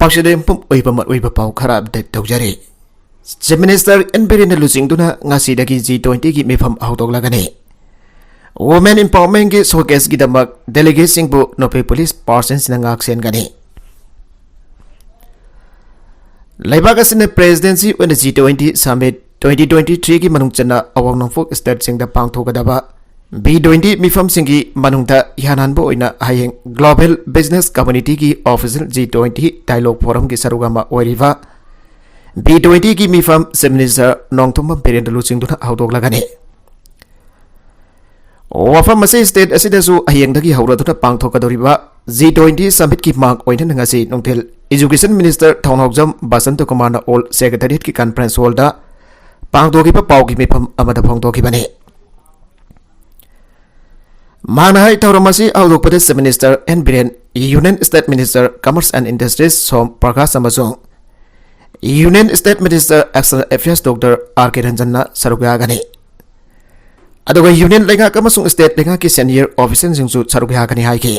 Lebakside pum oibamat oiba pau kharab de tawjari. Chief Minister N Biren Lusingduna ngasi dagi G20 gi mifam autok lagani. Women Empowerment gi showcase gi damak delegate singbu nope police persons na ngaksen gani. Leibak asine presidency when the G20 summit 2023 gi manungchana awang nongfok state sing da pangthogadaba B20 mifam singi manungda yananbo oina hayeng global business community gi official G20 dialogue forum gi sarugama oiriva B20 gi mifam seminar nongthum Biren Lusingduna autok lagani. Wafam masay state asidasu hayeng dagi hauraduna pangthokadoriba G20 summit ki mark oina ngasi nongthel Education Minister Thongjam Basanto Kumar All Secretariat ki conference hall da pangthokiba paugi mifam amada phongthokibani. Manahai Tauramasi Outlook Minister N Biren Union State Minister Commerce and Industries Som Prakash Amasung Union State Minister External Affairs Dr. R.K. Ranjanna Sarugagani Aduga Union Lenga Kamasung State Lenga ki senior officer singsu Sarugagani haiki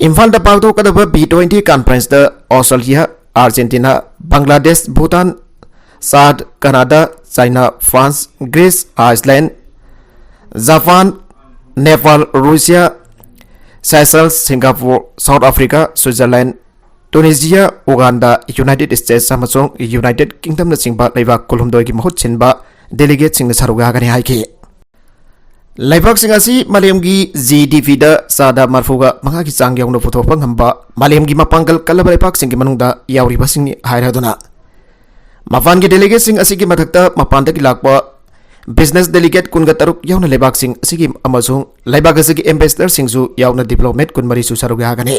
Imphal da pagdo kadaba B20 conference da Australia, Argentina, Bangladesh, Bhutan, SAD, Canada, China, France, Greece, Iceland, Japan, Nepal, Russia, Seychelles, Singapore, South Africa, Switzerland, Tunisia, Uganda, United States, Samsung, United Kingdom na singba leibak kolomdoi ki mahut chinba delegate sing na sarugagani haiki. Leibak sing asi malemgi GDP da sada marfuga mga ki changyong no puthopang hamba malemgi mapanggal kalaba leibak sing ki manungda yauriba sing ni hairaduna. Mafan ki delegate sing asi ki mathakta mapanda ki lakpa business delegate kunga taruk yauna leibak sing asi ki amasung leibak asi ki ambassador singsu yauna diplomat kun mari su sarugagani.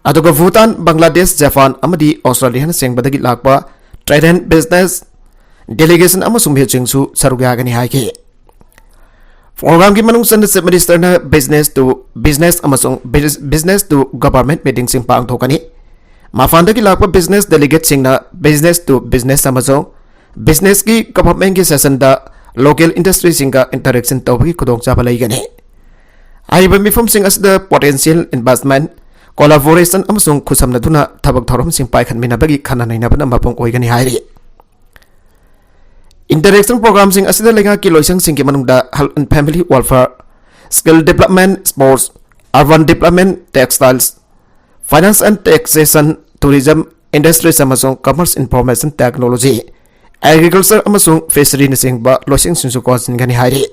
Aduga Bhutan, Bangladesh, Japan, amadi Australia na sing badagi lakpa trade and business delegation amasung hechingsu sarugagani haiki. Program ki manung san Chief Minister na business to business amasung business to government meeting sing pangthokani. Mafanda ki lakpa business delegate sing na business to business amasung business ki government ki session da local industry sing ka interaction tawgi khudong chaba laigani. Aiba mifum sing as the potential investment collaboration amasung khusam na duna thabak thorom sing pai khan minabagi khana naina bana mapong oigani hairi. Interaction program sing asida lenga ki loisang sing ki manungda health and family welfare, skill development, sports, urban development, textiles, finance and taxation, tourism, industry amasung commerce information technology, agriculture amasung fishery na sing ba loisang sing su ko sing gani hairi.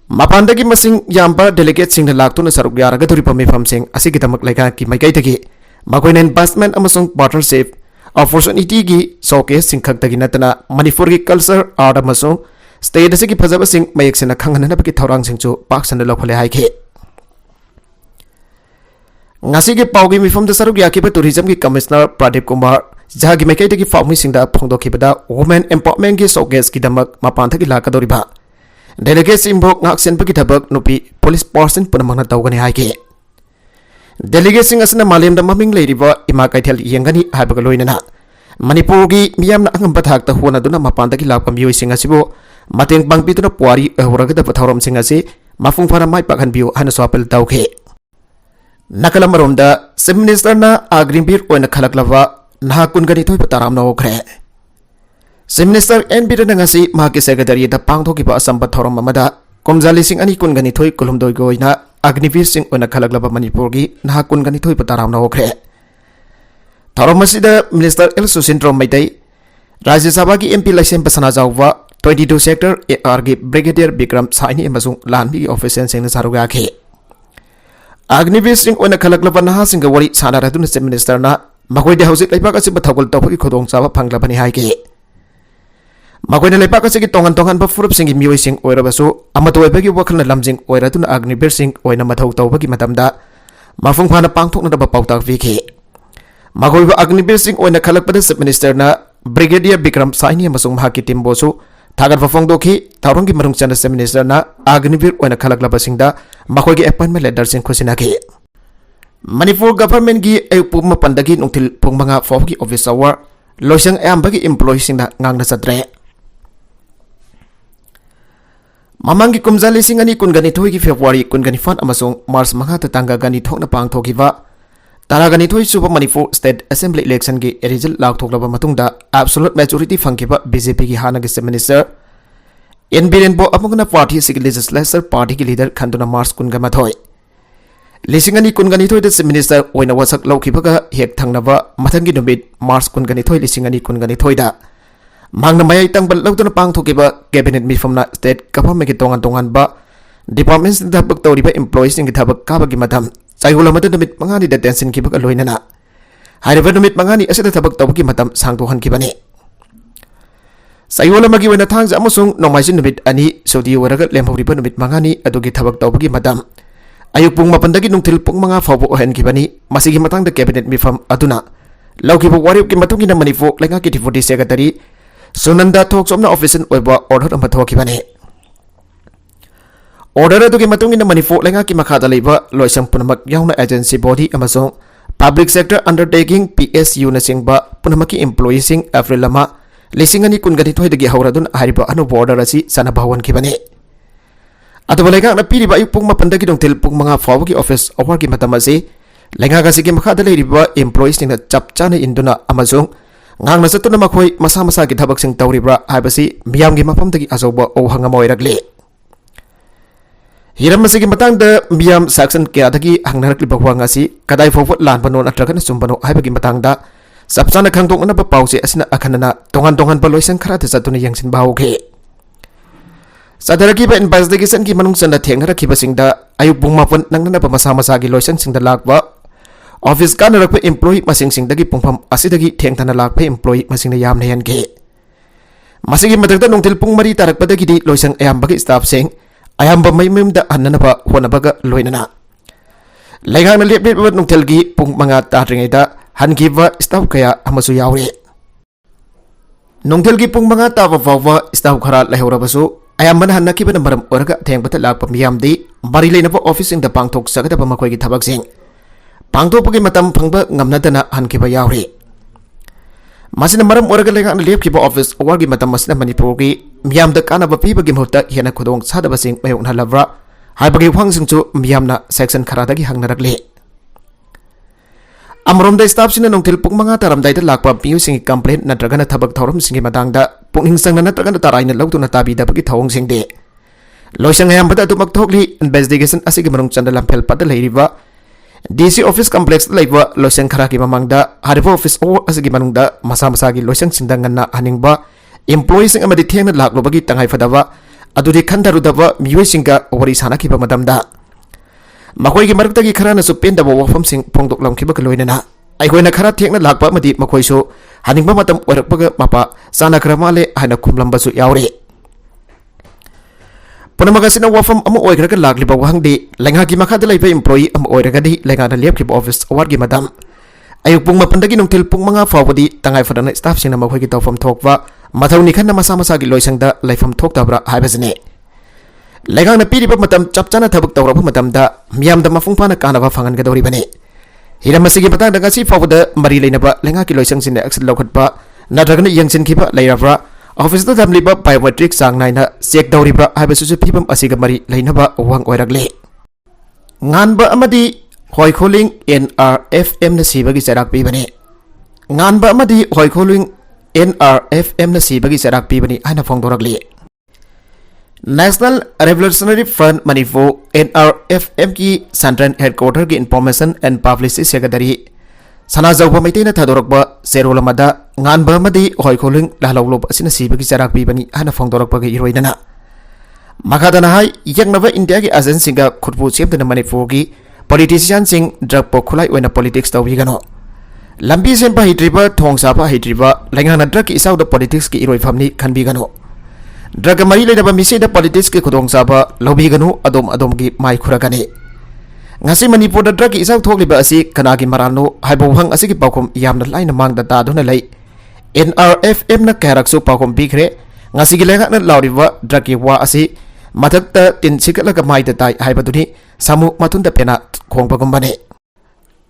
Mapanda ki masing yamba delegate sing na lakto na sarugyara ga duri pamifam sing asigi tamak lenga ki maikay tagi makoy na investment amasung partnership opportunity gi showcase sing khagtagi natana Manipur gi culture art amasung state asigi phajaba sing mayek sena khangana baki thorang sing chu paksana lokhole haike. Ngasi gi paugi mifam da saruk yaki ba tourism gi commissioner Pradeep Kumar jagi maikay tagi faumi sing da phongdoki bada women empowerment gi showcase gi damak mapantha gi lakadori ba delegate simbok ngaksen bagi thabak nupi police person punamangna tawgani haike. Delegate sing asna malem da maming leiriba ima kaithel yengani habaga loinana Manipur gi miyam na angam bathak ta huana duna mapanda gi lakam yoi sing asibo mateng bangpi tuna puari ahuraga da pathoram sing asi mafung phara mai pakhan biu hana swapel tawkhe. Nakala marom da Chief Minister na agrimbir oina khalaklava nahakun gani thoi pataram na okre. Chief Minister N Biren ngasi mahaki secretary da pangthoki ba asam pathoram amada komjali sing ani kun gani thoi kolomdoi goina Agnivir Singh oina khalaklaba Manipur gi nahakun gani thoi pataram na okre. Thoramasida Minister El Susindrom Maitai Rajya Sabha ki MP Laisem Pasana Jawwa 22 sector AR gi Brigadier Bikram Saini amasung Lanbi official sing na saruga khe. Agnivir Singh oina khalaklaba naha sing wari sana radun Chief Minister na makoi de hausit laibak asi bathagol tawki khodong chaba phanglabani haike. Makoy na lepak kasi tongan-tongan pa furup sing miyoy sing oira baso amatoy bagi wakal na lamjing oira tu na Agnivir Singh oy na mathaw-taw bagi matamda mafung phana pangthok na daba pautak viki. Makoy ba Agnivir Singh oy na khalakpada Chief Minister na Brigadier Bikram Saini amasung mahaki team boso thagat fafong doki tawrong gi marung chana Chief Minister na Agnivir oy na khalaklaba singda makoy gi appointment letter sing khosinaki. Manipur government gi ayupum mapandagi nungtil pung mga fof gi office hour loisang ayam bagi employee sing na ngang na sadre. Mamangi kumza lising ani kungani thoi ki February kungani fan amasong March manga ta tanga gani thokna pang thokiba taragani thoi suba Manipur State Assembly election ki result lak thoklaba matungda absolute majority fangkiba BJP ki hana ki minister NBN bo amungna party sig legislature party ki leader khanduna March kunga mathoi lising ani kungani thoi the minister oina wasak laukibaga hek thangnaba mathangi numit March kungani thoi lising ani kungani thoi da Mangna mayay tangbal lautuna pang thokiba cabinet mifamna state government ki tongan ba departments na thabak tawriba employees ng thabak kabagi madam sayula madu numit mangani detention ki bag aloina na hariba numit mangani asida thabak tawgi madam sangtuhan ki bani sayula magi wena thangja amusung nomaisin numit ani sodi waraga lemhoriba numit mangani adugi thabak tawgi madam ayuk pung mapandagi nungtil pung manga fawbo ohen ki bani masigi matang da cabinet mifam aduna laukiba warip ki matungi na Manipur lenga ki deputy secretary Sunanda talks on the office and order of Matoki Bane. Order to Gimatung in the Manipur Langaki Makata Labor, Loisang Punamak Yauna Agency Body Amazon, Public Sector Undertaking PSU Nasing Ba, Punamaki Employees in Avril Lama, Lising and Kunganito de Gihoradun, Hariba Anu Border Rasi, Sanabawan Kibane. At the Valega Piriba Puma Pandakidon Til Pumanga Fawaki Office of Working Matamasi, Langagasi Makata Labor employees in the Chapchana Induna Amazon. Ngang nasa na makoy masa-masa ki thabak sing tawribra haibasi miyam gi mafam dagi azoba o hangamoy ragli hiram masigi matang da miyam section kya dagi hangnarak liba huwa ngasi kadai fofot lan panon atrakan sumbano haibagi matang da sapsana khangtong na ba pause asina akhanana tongan ba loisang khara ta satuna yangsin bawo ke sadaraki ba investigation ki manung sanda thengra ki basing da ayuk bung mapon nangna ba masa-masa gi loisang sing da lakwa Office ka narakpa employee masing sing dagi pungpam asidagi thengthana lakpa employee masing na yam na yan ke masigi madagda nungtil pung mari tarakpa dagi di loisang ayambagi staff sing ayamba may mimda annanaba huwanabaga loinana laigang na lipit ba nungtil gi pung mga tatringay da hangiba staff kaya amasu yawri nungtil gi pung mga tawa staff khara lahurabasu ayamba na hanakiba na maram oraga thengpata lakpa miyam di marilay na po office ing da pangtok sagada pa makoy gi thabak sing Pangtopagi matam pangba ngamnadana hankiba yawri. Masina maram oraga lenga na lepkiba office wargi matam masina Manipur gi miyam da kana ba pibagi mhutta hena khudong sadaba sing mayong na lavra haibagi hwang sing chu miyam na section kharadagi hangnarakle. Amrom da staff sina nongtil pung manga taram dai da lakpa piu sing complaint na dragana thabak thorom sing madang da punging sang na dragana tarai na lawtu na tabi da bagi thawong sing de. Loisang ayam bata tumak thokli investigation asigi marong chandalam phel pada leiriba DC office complex laiba loisang khara ki mamangda haribo office o asigi manungda masa-masa gi loisang sindangan na haningba employees ang amadi thengna laklo bagi tangai fadaba adudi khandarudaba miwe singa wari sana ki bamadamda makoi gi marukta gi khara na su penda bo wafam sing pongdok lam ki ba loina na ai hoina khara thengna lakpa madi makoi so haningba matam orakpaga mapa sana kramale hana khumlamba su yawre Panamagasina wafam amo oigraga lagliba wahangdi lenga gi makada laiba employee amo oiragadi lenga na liapkiba office award gi madam ayuk pung mapandagi nungtil pung mga fawadi tangai fadana staff sing na makhoi gi tawfam thokwa mathawni khanna masa-masa gi loisangda laifam thoktabra haibasine lenga na piriba matam chapchana thabak tawraba matamda miyamda mafungpana kanaba fangan ga dawri bane hiramasi gi patang daga si fawada mari leinaba lenga gi loisang sin action lokhatpa nadragna yangsin khiba leirabra Office to Tamliba biometric sang naina check dawribra haibasusu phibam asiga mari leinaba wang oiragle nganba amadi hoi kholing NRFM na sibagi charak pibani nganba amadi hoi kholing NRFM na sibagi charak pibani aina phongdorakle National Revolutionary Front Manipur NRFM ki Central Headquarter ki Information and Publicity Secretary Sanazau pamaitena thadorokba serolamada nganba madi hoi kholing lahlawlob asina sibagi charak pibani hana phongdorakba gi iroidana makadana hai yangnaba India gi agency ga khutbu chepdana Manipur gi politician sing drug pokhulai oina politics tawbi gano lambi sempa hitriba thongsa pa hitriba lengana drug ki isauda politics ki iroifamni khanbi gano drug mari leidaba mise da politics ki khudongsa ba lobi gano adom gi mai khuragani ngasi Manipur da drug isau thokliba asi kanagi marano haibo hang asigi paukom yamna laina mangda ta dona lei NRFM na karaksu paukom bigre ngasi gi lenga na lauriba drug ki wa asi mathakta tin sikalaga mai da tai haibaduni samu matunda pena khongba gombane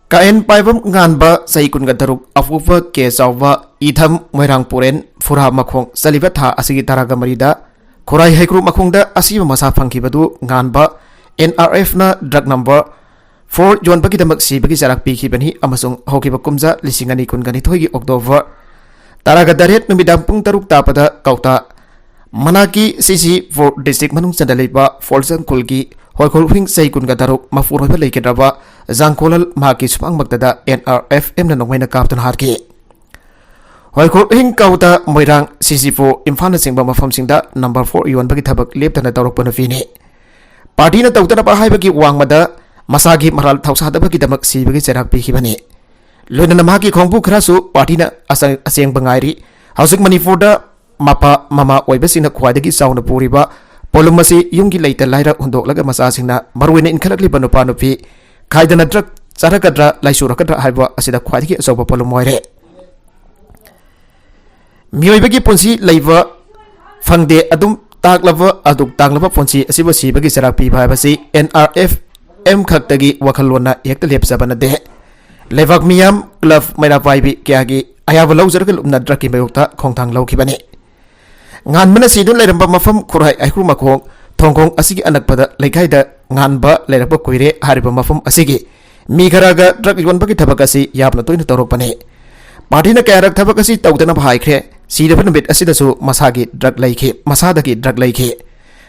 kaen paibam nganba sai kunga daruk afuwa ke zawwa idham moirang puren fura makhong saliba tha asigi taraga marida खुराई हैक्रू मखोंगदा असीब मसा फंखिबदु गानबा NRF ना drug number 4 जोनबगी दमक सीबगी चराक पीखिबनी अमसुंग होकिब कुमजा लिसिंगनी कुनगनी थोगी October तारागा the rate नुमिदांग पुंग तरुक तापदा कौता मनाकी CC4 district मनुंग चंदलेबा फोल्सन कुलगी होयखोल हिंग सही कुनगा तरुक मफुर होइबा लेकेद्रबा जांगकोलल माकी सुपांग मक्तदा NRF एमना नोंगमैना कापतन हारके होयखोल हिंग कौता Moirang CC4 Imphal सिंगबा मफमसिंगदा नंबर 4 योनबगी थबक लेपतना तौरकपन फीने पार्टी न तौतना पाहाइबगी वांगमदा मसागी मराल थौसादबगी दमक सीबगी चराक पीखिबनी लोइना माकी खोंगबु खरासु पार्टी न असेंग बंगाइरी हौजिक मणिपुरदा मपा ममा ओइबसिंगना ख्वाइदगी चाउना पुरिबा पोलुमसी युंगी लैता लाइरा हुंदोकलगा मसासिंगना मरुइना इनखलकलिबा नुपा नुपी खाइदना ड्रग चारकद्रा लाइसुरकद्रा हाइबा असिदा ख्वाइदगी अचौबा पोलुम ओइरे मियोइबगी पुंसी लैबा फंगदे अदुम ताकलबा अदुक तांगलबा पुंसी असिबा सीबगी चराक पीबा हाइबसी NRF M खक्तगी वखलोना हेक्ता लेपजाबना दे लेवाक मियाम क्लब मैना पाइबी क्यागी अयाबा लौजरगा लुमना ड्रगकी मयोक्ता खोंगथांग लौखिबनी nganbana sidun leiramba mafam khurai aikru makhong thongkhong asigi anakpada leikhaida nganba leiraba koire hariba mafam asigi mi kharaga drug yonbagi thabak asi yapna toina torokpane partina kairak thabak asi tawdana bhaikhre sidabana bit asidasu masagi drug leikhe masadagi drug leikhe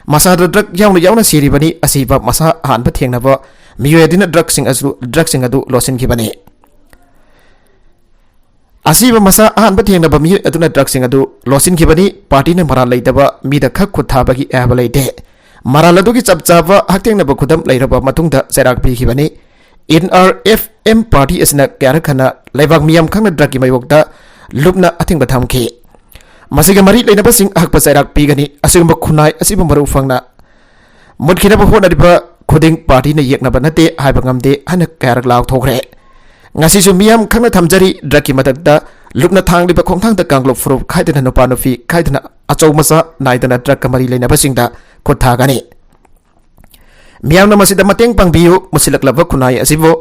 masada drug yauna siribani asiba masa hanba thengnaba miyoedina drug sing adu losin khibani असीब मसा अहन बथेंगनब मी अदुना ड्रग्सिंग अदु लोसिन खिबनी party ने moral लैदबा मीदा खक खुथाबगी एब लैदे moral अदुगी चपचाब हक्तेंगनब खुदम लैरबा मतुंगदा सेराक पीखिबनी NRFM party असना क्यारखना लैबाग मियाम खंगना ड्रगकी मयोक्ता लुपना अथिंगबा थमखि मसिगा मरी लैनबा सिंग हकबा सेराक पीगनी असिगम खुनाय असिब मरु फंगना मुदखिनबा होनरिबा खुदिंग party ने येकनबा नते हाइबा ngamde हन क्यारक लाव थोखरे ngasisu miyam khangna thamjari draki matakda lupna thangliba khongthangda kanglok furu khaidana nupa nufi khaidana achau masa naidana drak kamari leina basingda khotha gani miyamna masida mateng pangbiu musilaklaba khunai asibo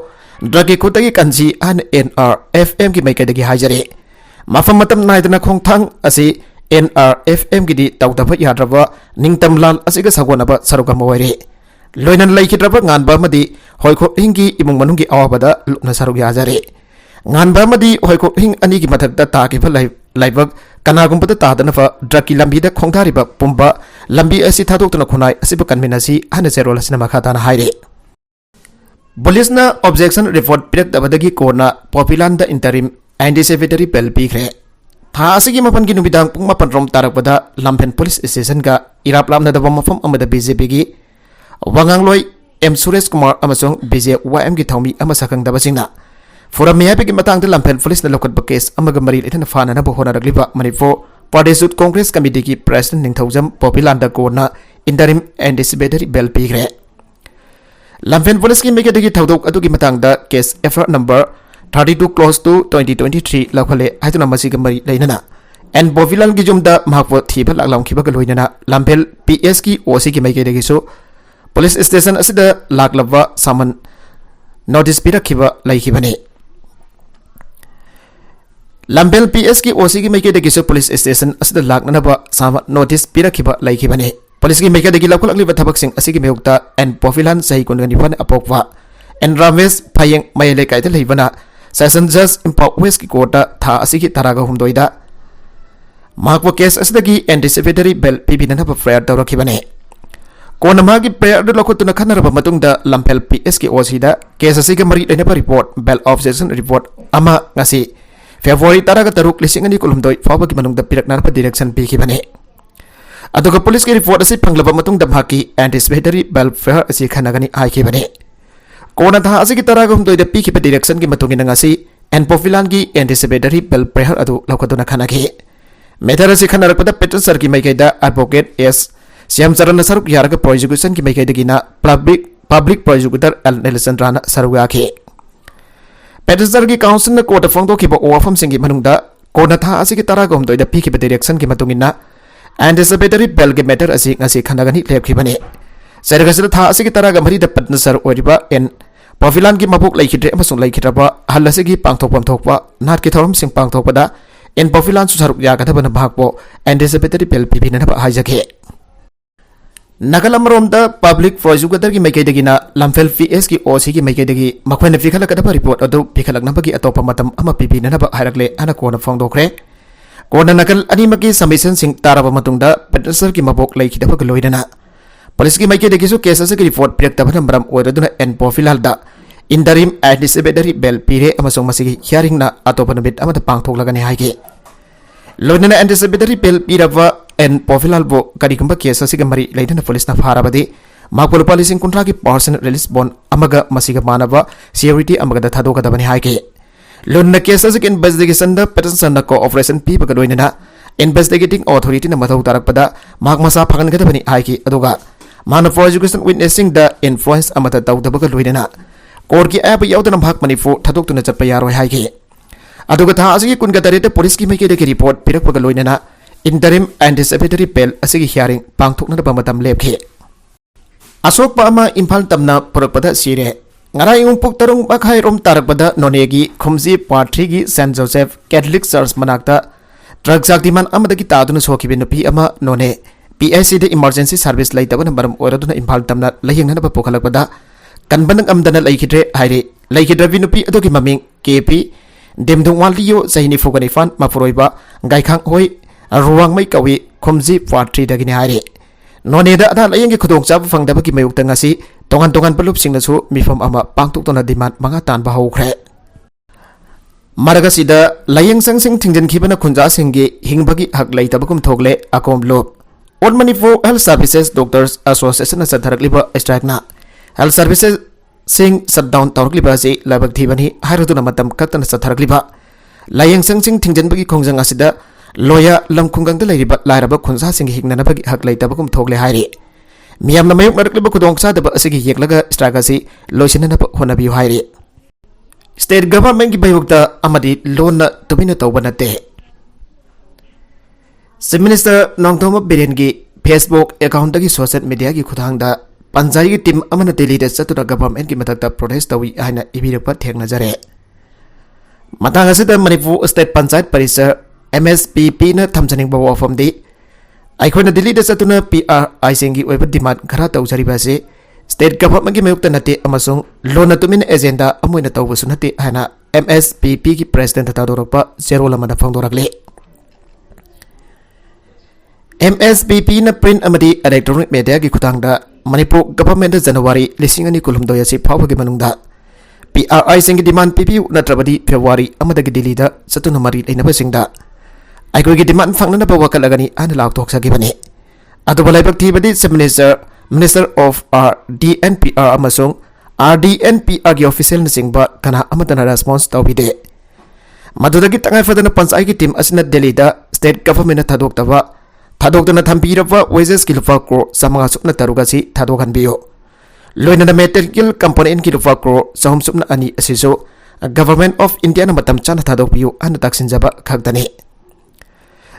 draki khutagi kanji an NRFM ki maikadagi hajare mafam matam naidana khongthang asi NRFM ki di tawdaba yadraba ningtamlal asiga sagonaba saruga moire लोइनन लैखिद्रब nganba madi hoikho hingi imung manungi awabada lupna saruk yajare nganba madi hoikho hing ani gi mathakta takiba laibak kanagumbada tadana draki lambi da khongthariba pumba lambi asi thadoktuna khunai asiba kanminasi hana zerol asina makhatana haire police na objection report pirak dabadagi korna populan da interim anti-secretary bel pikre tha asigi mapan gi numidang pung mapan rom tarakpada lampen police station ga irap lamna da mafam amada BJP gi wangang loi M Suresh Kumar amasong BJYM ki thawmi ama sakang dabasingna forum me happy ki matang de lampel police na lokat ba case amaga mari ithana fana na bohona ragliba Manipur Pradesh Youth Congress Committee ki president ningthaujam Popilanda Korna interim anticipatory bell pigre lampel police ki meke de thawdok adu ki matang da case FR number 32 close to 2023 lakhale haituna masi ga mari leinana and Bovilan ki jumda mahpo thiba laklam khiba ga loinana lampel PS ki OC ki meke de so police station asida laklaba saman notice pirakhiba laikhibani lambel PS ki OC ki maike de so police station asida laknanaba sama notice pirakhiba laikhibani police ki maike de lakulakliba thabak sing asigi meyukta and Pofilan sahi kungani fan apokwa and Ramesh Phayeng maile kaida leibana session judge Impok West ki kota tha asigi taraga humdoida makwa case asida ki anticipatory bell pibinana ba prayer tawrakhibani कोना मागी prayer दो लखुतुना खनरबा मतुंगदा लंपेल PS की ओसीदा case असिगा मरी लेनेबा report bell objection report अमा ngasi February 13 लिसिंग अनि कुलुमदोय फाबगी मनुंगदा पिरकनारबा direction पिखिबने अदुगा police की report असि फंगलबा मतुंगदा भाकी anticipatory bell fair असि खनगनी आइखिबने कोना था असिगी 13 पिखिबा डायरेक्शन की मतुंगिना ngasi एन पोफिलान की एंटिसिपेटरी बेल फेयर अदु लखुतुना खनगे मेथर असि खनरबदा पेट्रोल सर की मैकेदा advocate S Siam Sarana Saruk Yaraka prosecution ki maike degina public prosecutor L Nelisandrana Sarugaki Petisar ki council na court phongdo ki ba ofam singi manungda kona tha asigi taragom doida piki ba direction ki matungina anticipatory bell ki matter asi ngasi khanagani lepkhibani Sargasira tha asigi taraga mari da patna sar oriba en Pofilan ki mabuk laikhidre amasung laikhidraba halasigi pangthokpam thokpa nat ki thorum sing pangthokpada en Pofilan su saruk yakathabana bhagpo anticipatory bell pibina ba haijake नकल अमरोमदा public prosecutor की मैकेदगिना लमफेल PS की ओसी की मैकेदगी मखोइन फिखलकदब report अदु फिखलकनबगी अतोप मतम अमा पिबिननब हायरकले अना कोना फोंदोखरे कोना नकल अनिमकी सबमिशन सिंग तारब मतुंगदा पेट्रोसर की मबोक लैखिदबग लोइदना पुलिस की मैकेदगिसु केस असगी रिपोर्ट पिरक्तबन मरम ओइरदुना एन पोफिलालदा इंटरिम एडिसिबेटरी बेल पीरे अमसोंग मसिगी हियरिंगना अतोप नबिट अमद पांगथोकलगने हाइगे लोइदना एडिसिबेटरी बेल पीरबा एन पोफिलालबो करिगुंबा केस असगी मरी लैदना पुलिसना फारबदि माकपो लुपा लिसिंग कुंट्रा की पर्सन रिलीज बॉन्ड अमगा मसिगा मानबा सिक्योरिटी अमगा थादोकदबने हाइगे लोइदना केस असगी इन्वेस्टिगेशन द पेट्रोसन कोऑपरेशन पीबगा लोइदना इन्वेस्टिगेटिंग अथॉरिटी न मथौ तारकपदा माक मसा फगनगदबने हाइगे अदुगा मान प्रोसिक्यूशन विटनेसिंग द इन्फ्लुएंस अमता तौदबगा लोइदना कोर्ट की ऐप याउदना भाग मणिपुर थादोक्तुना चप्पा यारोय हाइगे अदुगा था असगी कुनगा तरेते पुलिस की मैकेदगी रिपोर्ट पिरकपगा लोइदना इंटरिम एंटिसिपेटरी बेल असगी हियरिंग पांगथोकनदबा मतम लेपखे अशोक इम्फाल तमना पुरकपदा सिरे ngaraing puk tarung bakhai rom tarakpada nonegi khumji part 3 gi St Joseph Catholic Church manakta drug saktiman amadagi taduna sokibe nupi ama none PIC de emergency service laitabana baram oraduna imphal tamna layengna ba pokhalakpada kanbanang amdana laikhidre haire laikhidrabi nupi adogi maming KP demdung walio zaini fogani fan mapuroiba gaikhang hoi ruwang mai kawi khumji part 3 dagini haire none da ada layeng gi khudong chab fangdaba ki mayuk tangasi tongan tongan pelup sing nasu mifam ama pangtuk tona demand manga tan ba hokre maragasi da layeng sang sing thingjan khibana khunja singgi hingbagi hak laitabakum thogle akom lob on manipur health services doctors association sa dharakliba strike na health services sing shutdown tawrkliba si labak thibani hairuduna matam kaktana sa dharakliba layeng sang sing thingjan bagi khongjang asida loya lamkhungang da lairiba lairaba khunja sing hingnana bagi hak laitabakum thogle hairi मियाम न मयुक नरकलिब खुदोंग सादब असगी येकलगा strike असि लोइसिननब होनबियु हाइरि state government की बयुक्ता अमदि loan न Tumin तौब नते chief minister नोंगथोम villain की Facebook account की social media की खुदांगदा पंजाई की team अमन दिल्ली दे चतुरा government की मदद प्रोटेस्ट तवी हाइना इबिरप थेंगनजरे मतांग असिदा मणिपुर स्टेट पंचायत परिसर MSPP न थमजनिंग वफम दी अखोना दिल्ली दे चतुना PRI सिंगी ओइब डिमांड खरा तौजरिबा से स्टेट गवर्नमेंट की मयुक्त नते अमसुंग लोन तुमिन एजेंडा अमोइना तौबसु नते हाना MSPP की प्रेसिडेंट तादोरपा जेरोल अमदा फोंदोरकले MSPP न प्रिंट अमदी इलेक्ट्रॉनिक मीडिया की खुतांगदा मणिपुर गवर्नमेंट जनवरी 2022 फावगे मनुंगदा PRI सिंगी demand PPU नत्रबदी February अमदगी Delhi दा चतुना मरी लेनबसिंगदा अखोगी डिमांड फंगनब वकलगनी आन लाउथोक्सगिबने अदुबा लाइबक थीबदी सब मिनिस्टर ऑफ RDNPR अमसुंग RDNPR की ऑफिशियल नसिंगबा कना अमतना रेस्पॉन्स तौबिदे मदुदगी तंगाई फदना पंचायत की टीम असिना दिल्ली दा स्टेट गवर्नमेंट थादोक्तना थंबीरबा वेजेस की लुफा क्रो समंगा सुपना तरुगासी थादोखनबियो लोइना मेटेरियल कंपोनेंट की लुफा क्रो सहम सुपना अनि असिसो गवर्नमेंट ऑफ इंडिया न मतम चाना थादोकबियो आन तक्सिनजबा खगदने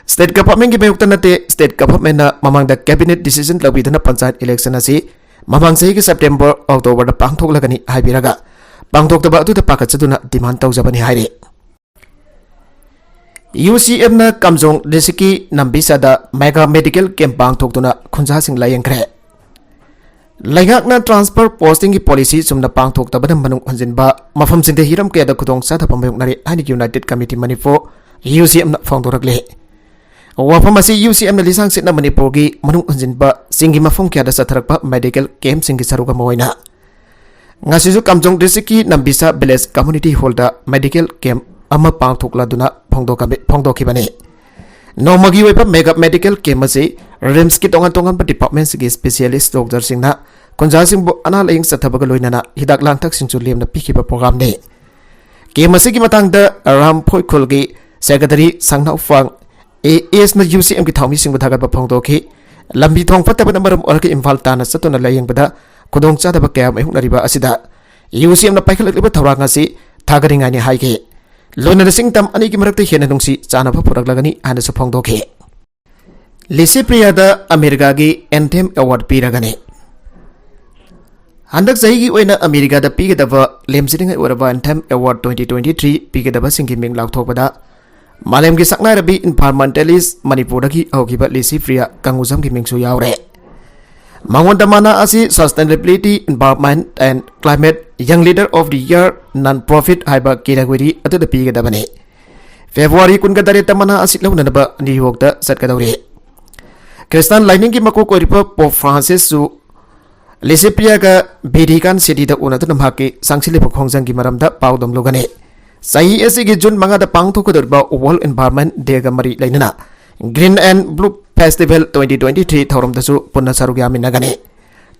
स्टेट गवर्नमेंट की मयुक्त नते स्टेट गवर्नमेंट ममांग द कैबिनेट डिसीजन लबिदना पंचायत इलेक्शन असि ममांग सही की सेप्टेम्बर अक्टोबर द पांगथोकलगनी हाइबिरगा पांगथोकतबा अदुदा पाकचदुना डिमांड तौजबनी हाइरे UCM न कमजोंग डिस्ट्रिक्ट नंबिसादा मेगा मेडिकल कैंप पांगथोकतुना खुंजासिंग लायंखरे लाइगाकना ट्रांसफर पोस्टिंग की पॉलिसी सुमना पांगथोकतबना मनुंग हंजिनबा मफम सिंदे हिरम केदा खुदोंग साथा पमयुकनारे हानि यूनाइटेड कमिटी मणिपुर UCM न फोंदोरकले वफम असी UCM न लिसांग सिना मणिपुर की मनुंग हंजिनबा सिंगी मफम केदा सथरकपा मेडिकल कैंप सिंगी सरुगा मोइना ngasisu kamjong district ki nambisa village community hall da medical camp ama pangthokladuna phongdokhibane nomagi oipa mega medical camp ase RIMS ki tongan department ki specialist doctor singna konja sing bo ana laing sathabaga loinana hidak langthak singchu lemna pikhiba program ne camp ase ki matang da ram phoi khulgi secretary sangnau fang AS na UCM ki thawmi sing bathaga phongdokhi lambi thong fatabana maram orki imphal tana satuna layeng bada खुदोंग चादब क्या महुनरिबा असिदा UCM न पाइखलकलिबा थौरांग असि थागरिंगानि हाइगे loner सिंग तम अनि की मरक्ते हेन नुंसी चानब फुरकलगनी आन सफोंगदोखे लिसी प्रियादा America की anthem award पीरगने हंदक सही की ओइना अमेरिका दा पीगदब लेमसिरिंग ओरबा एंथेम अवार्ड 2023 पीगदब सिंगी मिंग लाउथोबदा मालेम की सकनारबी इन्वायरमेंटलिस्ट मणिपुर की औगिबा लिसी प्रिया कंगुजम की मिंगसु यावरे Mangonda mana asi Sustainability, Environment and Climate Young Leader of the Year Non-Profit haiba category atu da pigadabani. February kungadareta mana asi launanaba New York da satkadawri. Kristan Lightning ki makuk oripa Pope Francis su Lesipria ka Vatican City da unatu namhaki sangsili pokhongsang ki maramda paudom logane. Sahi esi ki June manga da pangthokadorba World Environment Day ga mari lainana Green and Blue Festival 2023 thorom dasu punna sarugyami nagane.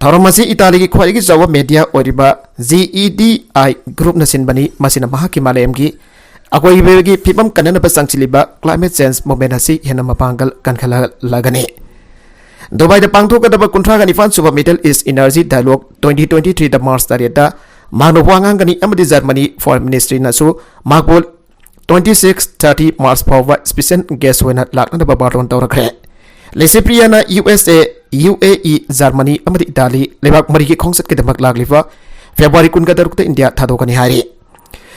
Thorom asi Italy ki khwai ki jawa media oriba GEDI group na sinbani masina mahaki malem ki akoi begi pipam kanana ba sangsiliba climate change movement asi hena mapangal kankhala lagane. Dubai da pangthokadaba kunthra ga nifan suba Middle East Energy Dialogue 2023 da March tarita Magno Wangangani amadi Germany Foreign Ministry nasu Magbol 26-30 March Power Special Guest Winner Lakna Babaron Torakre. Lesipriana USA, UAE, Germany, amadi Italy, Lebak Mariki Concert Kidamak Lagliva, February Kungadarukta India Tadokani Hari.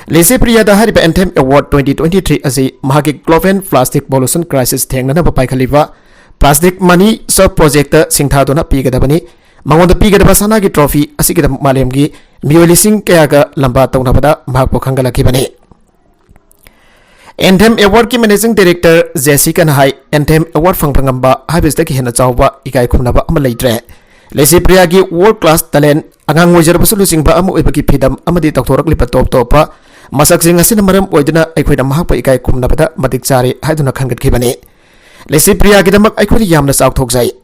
Lesipria the Hariba Anthem Award 2023 as a Mahagi Global Plastic Pollution Crisis Tangana Paikaliva, Plastic Money Sub Projector Singtadona Pigadabani, Mangon the Pigadabasana Trophy, Asikida Malemgi, Muelising Kayaga, Lamba Tonabada, Mahpo Kangala Kibani. Anthem Award ki Managing Director Jessica Nahai Anthem Award Fangpangamba Habis Daki Hena Chawba Ikai Kumnaba Amalaitre Lesipria ki World Class Talent Angang Wajar Basulusing Ba Amu Ibaki Pidam Amadi Doctorak Lipa Top Topa Masak Sing Asin Maram Oidina Equida Mahapa Ikai Kumnabada Madik Sari Haduna Kangat Kibani Lesipria ki Damak Equity Yamna South Hoksai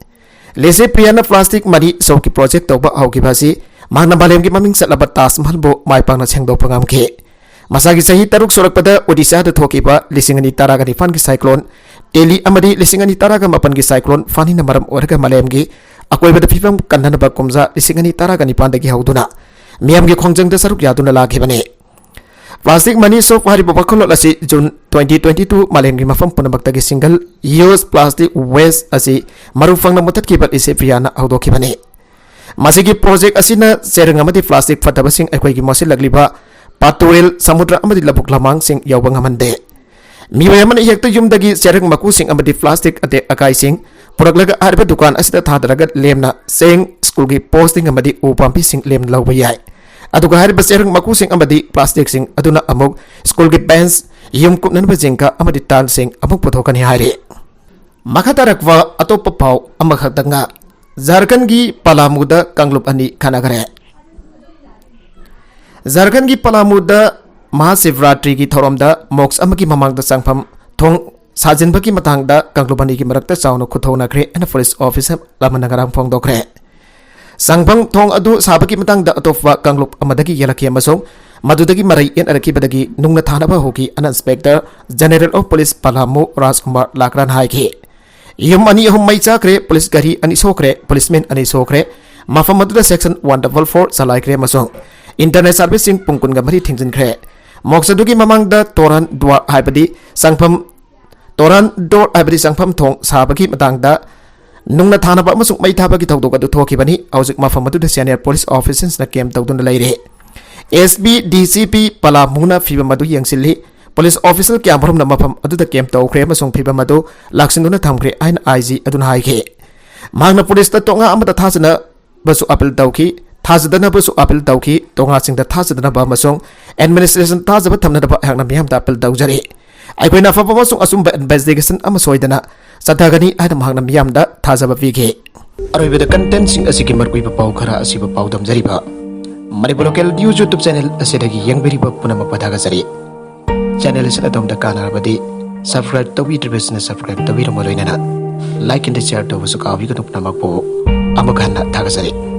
Lesipria na Plastic Money Soki Project Toba Aukibasi Magna Balem ki Maming Salabat Tas Malbo Maipang na Sengdo Pangamke Masagi sahi taruk sorak pada Odisha da thokiba lisingani taraga ni fan ki cyclone Delhi amadi lisingani taraga mapan ki cyclone fani na maram orga malemgi akoi bada phifam kanhana ba komza lisingani taraga ni pandagi hauduna miyam gi khongjang da saruk yaduna lakhibane Plastic Money so hari babakolo lasi June 2022 malemgi mafam punabaktagi single use plastic waste asi marufang na mutat kibat ise priyana haudokibane Masigi project asina serengamadi plastic fatabasing akoi gi mosil lagliba Patuel Samudra amadi labuk lamang sing yawang amande. Miwayaman iyakto yumdagi serang maku sing amadi plastic ate akai sing puraklaga arba dukan asida thadaraga lemna sing school gi posting amadi upampi sing lem lawbayai. Aduga harba serang maku sing amadi plastic sing aduna amog school gi pens yum kupnan bajingka amadi tan sing amog putokan hari. Makatarakwa atau pepau amakhatanga Jharkhand gi Palamuda Kanglup ani kanagare. Jharkhand ki Palamuda Mahashivratri ki thoramda mox amaki mamangda sangpham thong sajinba ki matangda kanglubani ki marakta chawna khuthona kre and police officer lamanangarang phongdokre sangpham thong adu sabaki matangda atofwa kanglup amadagi yelaki amasong madudagi marai en araki badagi nungna thanaba hoki an inspector general of police Palamu Rajkumar Lakran haiki yum ani hum mai chakre police gari ani sokre policeman ani sokre mafam aduda section 144 salaikre masong Internet servicing pungkun gamari tingsin kre. Moksadugi mamang da toran dua haibadi sangpam toran dor haibadi sangpam thong sabagi matang da nungna thana ba masuk mai thabagi thokdok adu thoki bani auzik mafam adu da senior police officers na kem tawdun laire. SB DCP Palamuna fiba madu yangsilli police officer kyamrum na mafam adu da kem taw kre masung fiba madu laksinduna thamkre ain IG adun haike. Magna police ta tonga amata thasana basu apel tawki Thazadana basu apel tauki tonga singda thazadana ba masong administration thazaba thamna da hakna miyam da apel taujari aikoina fa masong asumba investigation amasoidana sadagani adam hakna miyam da thazaba vige aroibeda content sing asiki markui ba pau khara asiba pau damjari ba Manipur local news YouTube channel asidagi yangberi ba punama padaga jari channel isna domda kana badi subscribe tawi business subscribe tawi ramaloina like and share to suka wi ko tupna makpo amakana thaga jari